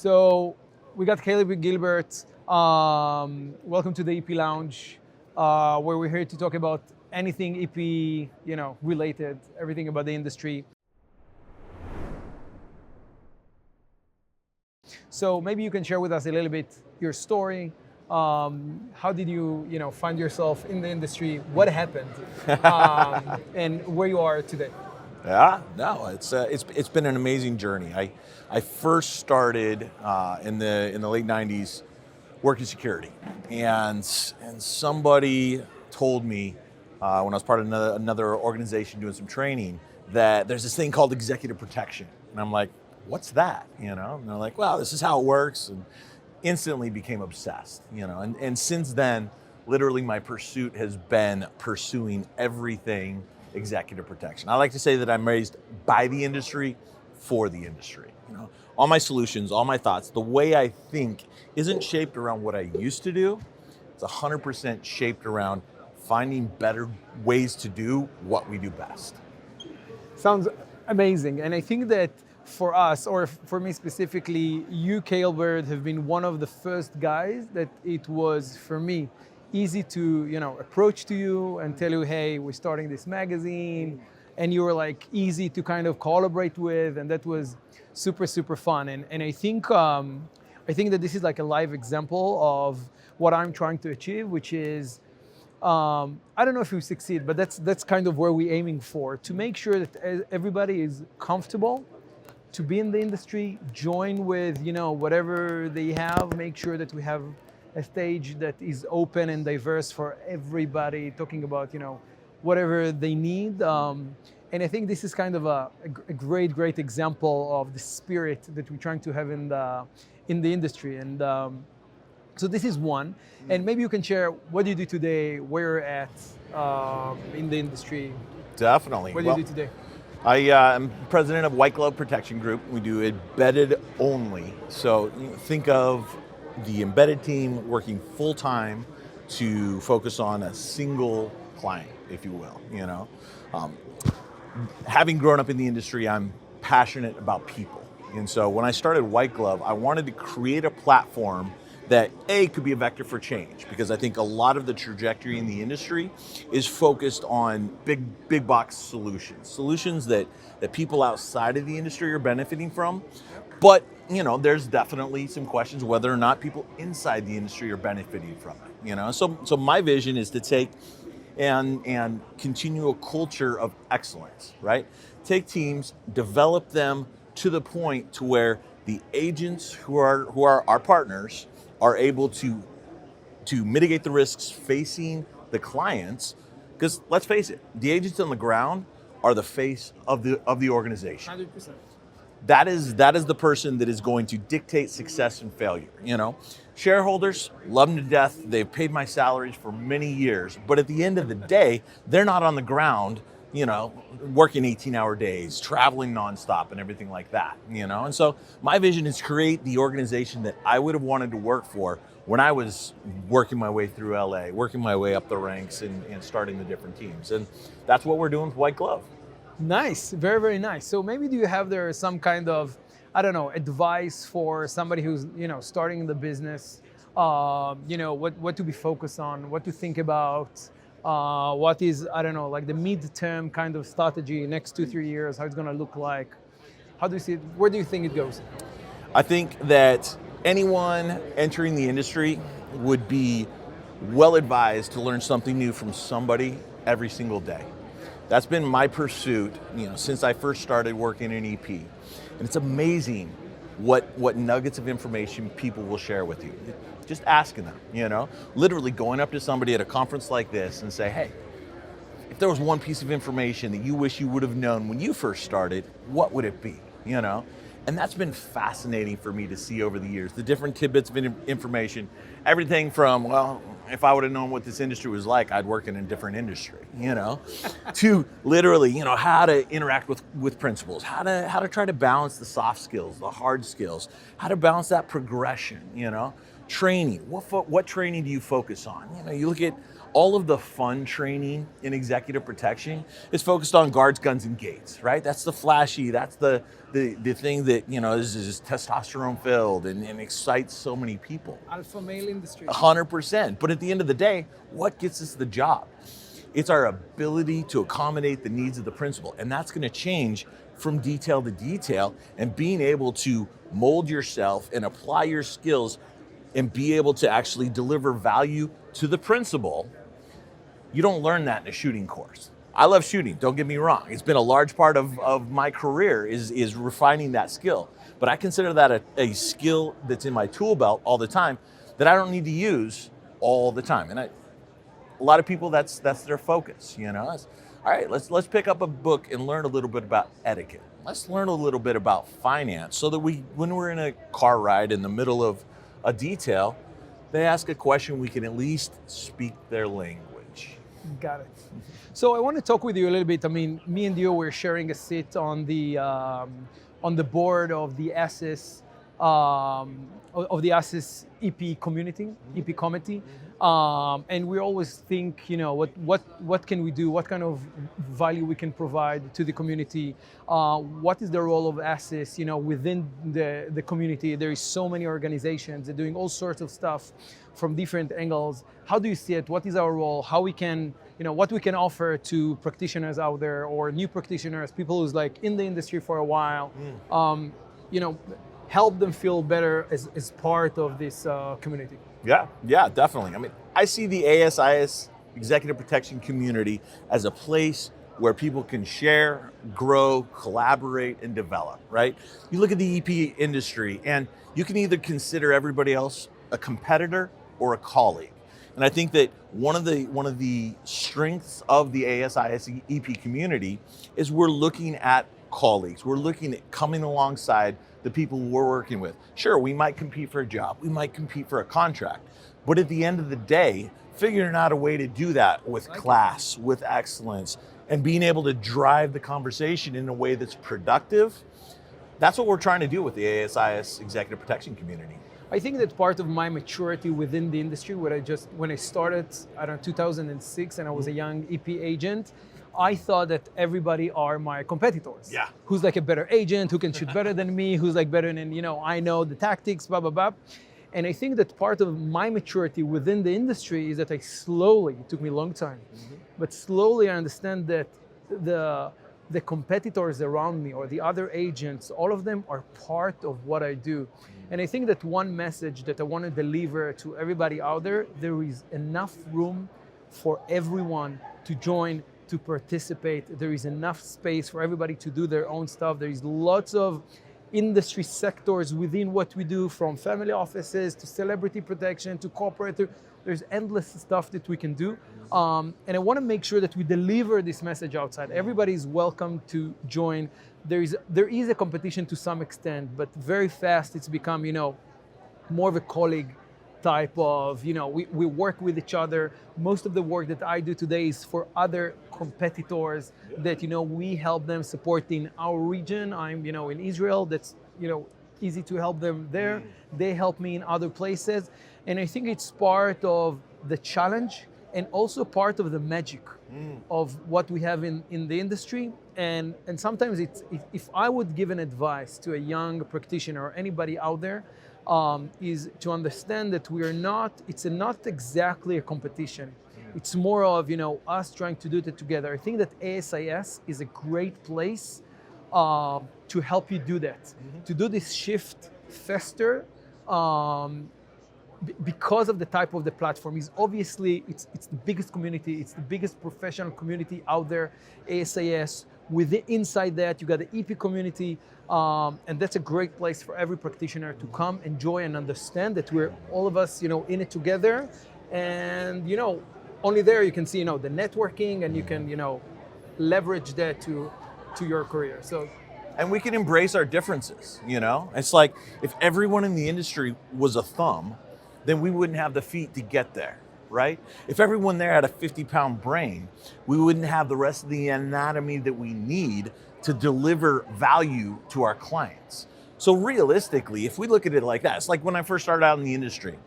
So we got Caleb and Gilbert. Welcome to the EP Lounge, where we're here to talk about anything EP, related, everything about the industry. So maybe you can share with us a little bit your story. How did you, find yourself in the industry? What happened, and where you are today? Yeah, no, it's been an amazing journey. I first started in the late '90s working security, and somebody told me when I was part of another organization doing some training that there's this thing called executive protection, and I'm like, what's that? And they're like, well, this is how it works, and instantly became obsessed. And since then, literally my pursuit has been pursuing everything executive protection. I like to say that I'm raised by the industry for the industry. All my solutions, all my thoughts, the way I think isn't shaped around what I used to do. It's 100% shaped around finding better ways to do what we do best. Sounds amazing. And I think that for us, or for me specifically, you, Gilbert, have been one of the first guys that it was, for me, easy to approach to you and tell you, hey, we're starting this magazine, and you were like easy to kind of collaborate with, and that was super, super fun. And I think that this is like a live example of what I'm trying to achieve, which is, I don't know if we succeed, but that's kind of where we're aiming for, to make sure that everybody is comfortable to be in the industry, join with whatever they have, make sure that we have a stage that is open and diverse for everybody, talking about whatever they need. And I think this is kind of a great example of the spirit that we're trying to have in the industry. And so this is one. And maybe you can share what do you do today, where you're at in the industry. Definitely. What do you do today? I am president of White Glove Protection Group. We do embedded only. So think of the embedded team working full time to focus on a single client, if you will. Having grown up in the industry, I'm passionate about people. And so when I started White Glove, I wanted to create a platform that could be a vector for change, because I think a lot of the trajectory in the industry is focused on big box solutions that people outside of the industry are benefiting from. But there's definitely some questions whether or not people inside the industry are benefiting from it. So my vision is to take and continue a culture of excellence, right? Take teams, develop them to the point to where the agents who are our partners are able to mitigate the risks facing the clients. Because let's face it, the agents on the ground are the face of the organization. 100%. That is the person that is going to dictate success and failure. Shareholders love them to death. They've paid my salaries for many years, but at the end of the day, they're not on the ground, working 18-hour days, traveling nonstop, and everything like that. And so my vision is to create the organization that I would have wanted to work for when I was working my way through LA, working my way up the ranks, and starting the different teams. And that's what we're doing with White Glove. Nice, very, very nice. So maybe do you have there some kind of, advice for somebody who's, starting in the business, what to be focused on, what to think about, what is, like the mid-term kind of strategy, next 2-3 years, how it's gonna look like? How do you see it? Where do you think it goes? I think that anyone entering the industry would be well advised to learn something new from somebody every single day. That's been my pursuit, since I first started working in EP. And it's amazing what nuggets of information people will share with you. Just asking them, literally going up to somebody at a conference like this and say, hey, if there was one piece of information that you wish you would have known when you first started, what would it be? And that's been fascinating for me to see over the years, the different tidbits of information, everything from, if I would have known what this industry was like, I'd work in a different industry, to literally, how to interact with principals, how to try to balance the soft skills, the hard skills, how to balance that progression, training. What training do you focus on? You look at all of the fun training in executive protection is focused on guards, guns, and gates, right? That's the flashy, that's the thing that, is testosterone filled and excites so many people. Alpha male industry. 100%. But at the end of the day, what gets us the job? It's our ability to accommodate the needs of the principal. And that's going to change from detail to detail, and being able to mold yourself and apply your skills and be able to actually deliver value to the principal. You don't learn that in a shooting course. I love shooting, don't get me wrong. It's been a large part of my career is refining that skill. But I consider that a skill that's in my tool belt all the time that I don't need to use all the time. And a lot of people, that's their focus, all right, let's pick up a book and learn a little bit about etiquette. Let's learn a little bit about finance so that when we're in a car ride in the middle of a detail, they ask a question, we can at least speak their language. Got it. So I want to talk with you a little bit. I mean, me and you were sharing a seat on the board of the ASIS EP community, EP committee, and we always think, what can we do? What kind of value we can provide to the community? What is the role of ASIS? Within the community, there is so many organizations that are doing all sorts of stuff from different angles. How do you see it? What is our role? How we can, what we can offer to practitioners out there or new practitioners, people who's like in the industry for a while, help them feel better as part of this community. Yeah, definitely. I mean, I see the ASIS executive protection community as a place where people can share, grow, collaborate, and develop, right? You look at the EP industry and you can either consider everybody else a competitor or a colleague. And I think that one of the strengths of the ASIS EP community is we're looking at colleagues. We're looking at coming alongside the people we're working with. Sure, we might compete for a job. We might compete for a contract. But at the end of the day, figuring out a way to do that with class, with excellence, and being able to drive the conversation in a way that's productive, that's what we're trying to do with the ASIS executive protection community. I think that part of my maturity within the industry, when I started, 2006, and I was a young EP agent, I thought that everybody are my competitors. Yeah. Who's like a better agent, who can shoot better than me, who's like better than, I know the tactics, blah, blah, blah. And I think that part of my maturity within the industry is that it took me a long time, but slowly I understand that the competitors around me or the other agents, all of them are part of what I do. And I think that one message that I want to deliver to everybody out there is enough room for everyone to join, to participate. There is enough space for everybody to do their own stuff. There is lots of industry sectors within what we do, from family offices to celebrity protection to corporate. There's endless stuff that we can do. And I want to make sure that we deliver this message outside. Everybody is welcome to join. There is a competition to some extent, but very fast it's become, more of a colleague type of, we work with each other. Most of the work that I do today is for other competitors that, we help them supporting our region. I'm, in Israel, that's, easy to help them there. They help me in other places. And I think it's part of the challenge and also part of the magic of what we have in the industry. And sometimes if I would give an advice to a young practitioner or anybody out there, is to understand that it's not exactly a competition. It's more of, us trying to do it together. I think that ASIS is a great place to help you do that, to do this shift faster, because of the type of the platform. Is obviously it's the biggest community, it's the biggest professional community out there, ASIS. Inside that, you got the EP community, and that's a great place for every practitioner to come, enjoy, and understand that we're all of us, in it together. And only there you can see, the networking, and you can, leverage that to your career. So. And we can embrace our differences, It's like if everyone in the industry was a thumb, then we wouldn't have the feet to get there. right? If everyone there had a 50-pound brain, we wouldn't have the rest of the anatomy that we need to deliver value to our clients. So realistically, if we look at it like that, it's like when I first started out in the industry,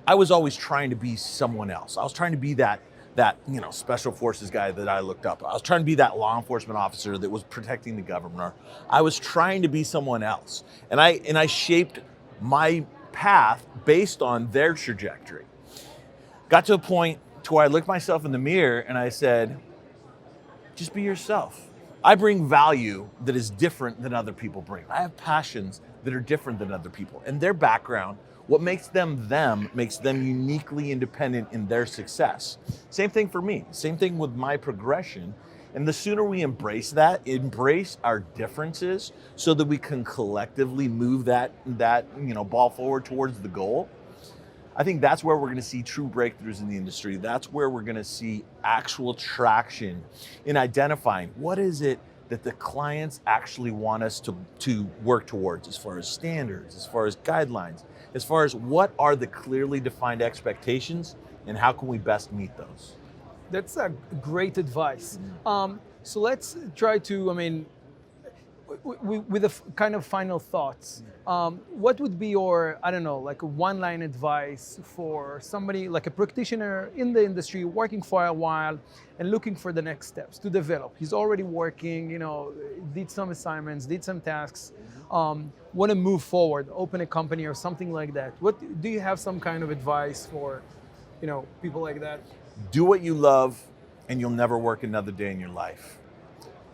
I was always trying to be someone else. I was trying to be that special forces guy that I looked up. I was trying to be that law enforcement officer that was protecting the government. I was trying to be someone else. And I shaped my path based on their trajectory. Got to a point to where I looked myself in the mirror and I said, just be yourself. I bring value that is different than other people bring. I have passions that are different than other people. And their background, what makes them makes them uniquely independent in their success. Same thing for me, same thing with my progression. And the sooner we embrace that, embrace our differences so that we can collectively move that ball forward towards the goal, I think that's where we're going to see true breakthroughs in the industry. That's where we're going to see actual traction in identifying what is it that the clients actually want us to work towards, as far as standards, as far as guidelines, as far as what are the clearly defined expectations and how can we best meet those. That's a great advice. So let's try to, with a kind of final thoughts, what would be your, like a one-line advice for somebody like a practitioner in the industry working for a while and looking for the next steps to develop? He's already working, did some assignments, did some tasks, want to move forward, open a company or something like that. What do you have some kind of advice for, people like that? Do what you love and you'll never work another day in your life.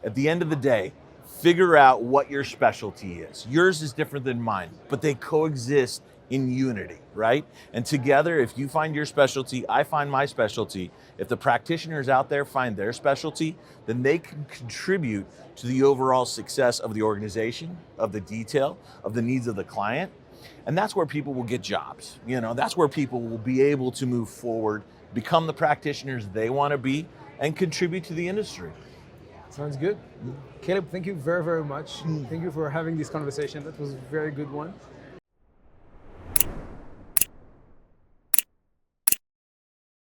At the end of the day, figure out what your specialty is. Yours is different than mine, but they coexist in unity, right? And together, if you find your specialty, I find my specialty. If the practitioners out there find their specialty, then they can contribute to the overall success of the organization, of the detail, of the needs of the client. And that's where people will get jobs. That's where people will be able to move forward, become the practitioners they want to be, and contribute to the industry. Sounds good. Caleb, thank you very, very much. Thank you for having this conversation. That was a very good one.